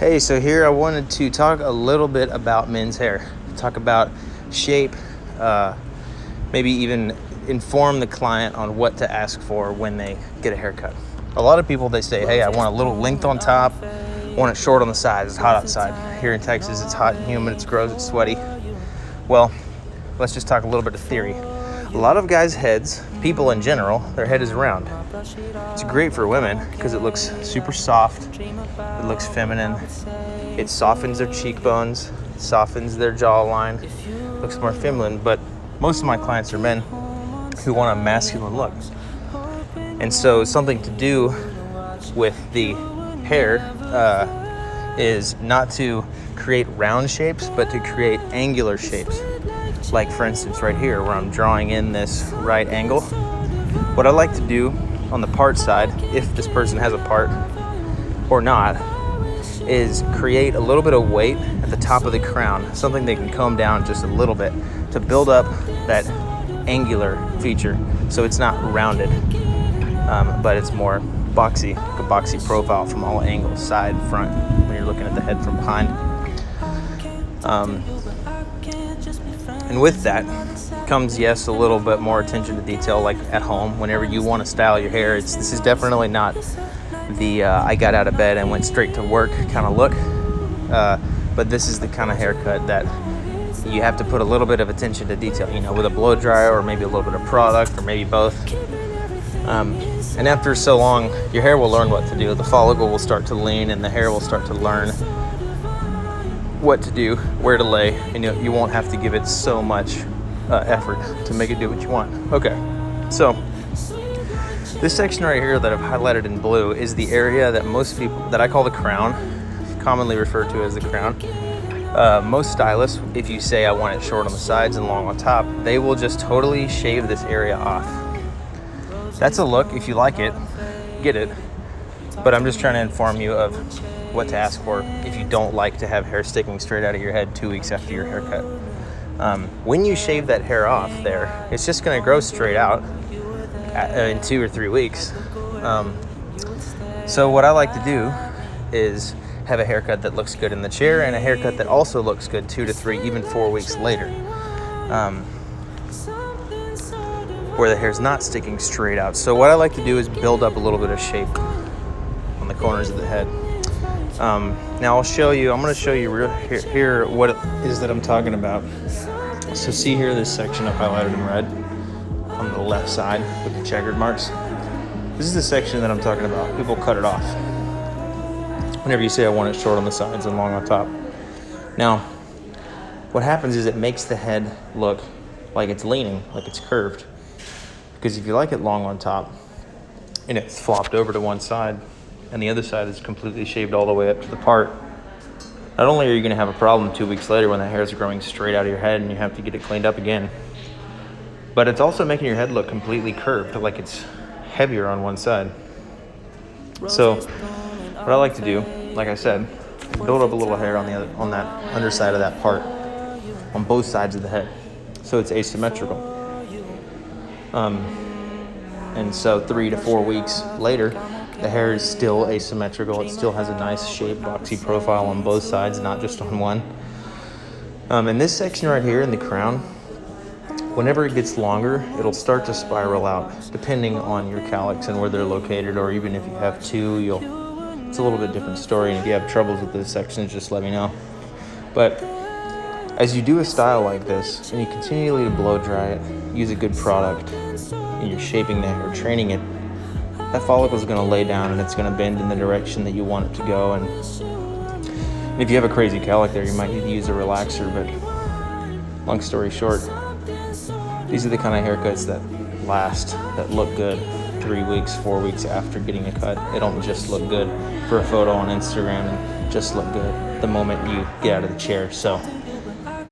Hey, so here I wanted to talk a little bit about men's hair. Talk about shape, maybe even inform the client on what to ask for when they get a haircut. A lot of people, they say, hey, I want a little length on top, I want it short on the sides, it's hot outside. Here in Texas, it's hot and humid, it's gross, it's sweaty. Well, let's just talk a little bit of theory. A lot of guys' heads, people in general, their head is round. It's great for women because it looks super soft, it looks feminine, it softens their cheekbones, it softens their jawline, it looks more feminine, but most of my clients are men who want a masculine look. And so something to do with the hair is not to create round shapes, but to create angular shapes. Like for instance right here where I'm drawing in this right angle. What I like to do on the part side, if this person has a part or not, is create a little bit of weight at the top of the crown, something they can comb down just a little bit to build up that angular feature so it's not rounded, but it's more boxy, like a boxy profile from all angles, side, front, when you're looking at the head from behind. And with that comes, yes, a little bit more attention to detail, like at home, whenever you want to style your hair. This is definitely not the I got out of bed and went straight to work kind of look, but this is the kind of haircut that you have to put a little bit of attention to detail, with a blow dryer or maybe a little bit of product or maybe both. And after so long, your hair will learn what to do. The follicle will start to lean and the hair will start to learn what to do, where to lay, and you won't have to give it so much effort to make it do what you want. Okay, so this section right here that I've highlighted in blue is the area that most people, that I call the crown, commonly referred to as the crown. Most stylists, if you say I want it short on the sides and long on top, they will just totally shave this area off. That's a look. If you like it, get it. But I'm just trying to inform you of what to ask for if you don't like to have hair sticking straight out of your head 2 weeks after your haircut. When you shave that hair off there, it's just going to grow straight out in 2 or 3 weeks. So what I like to do is have a haircut that looks good in the chair and a haircut that also looks good 2 to 3, even 4 weeks later, where the hair's not sticking straight out. So what I like to do is build up a little bit of shape on the corners of the head. Now I'm going to show you here what it is that I'm talking about. So see here, this section I've highlighted in red on the left side with the checkered marks. This is the section that I'm talking about. People cut it off whenever you say I want it short on the sides and long on top. Now, what happens is it makes the head look like it's leaning, like it's curved. Because if you like it long on top and it's flopped over to one side and the other side is completely shaved all the way up to the part, not only are you going to have a problem 2 weeks later when that hair is growing straight out of your head and you have to get it cleaned up again, but it's also making your head look completely curved, like it's heavier on one side. So what I like to do, like I said, is build up a little hair on that underside of that part on both sides of the head, so it's asymmetrical. And so 3 to 4 weeks later, the hair is still asymmetrical. It still has a nice shaped boxy profile on both sides, not just on one. And this section right here in the crown, whenever it gets longer, it'll start to spiral out, depending on your calyx and where they're located, or even if you have two, it's a little bit different story. And if you have troubles with this section, just let me know. But as you do a style like this, and you continually to blow dry it, use a good product, and you're shaping the hair, training it, that follicle is going to lay down and it's going to bend in the direction that you want it to go. And if you have a crazy calic there, you might need to use a relaxer. But long story short, these are the kind of haircuts that last, that look good 3 weeks, 4 weeks after getting a cut. They don't just look good for a photo on Instagram and just look good the moment you get out of the chair. So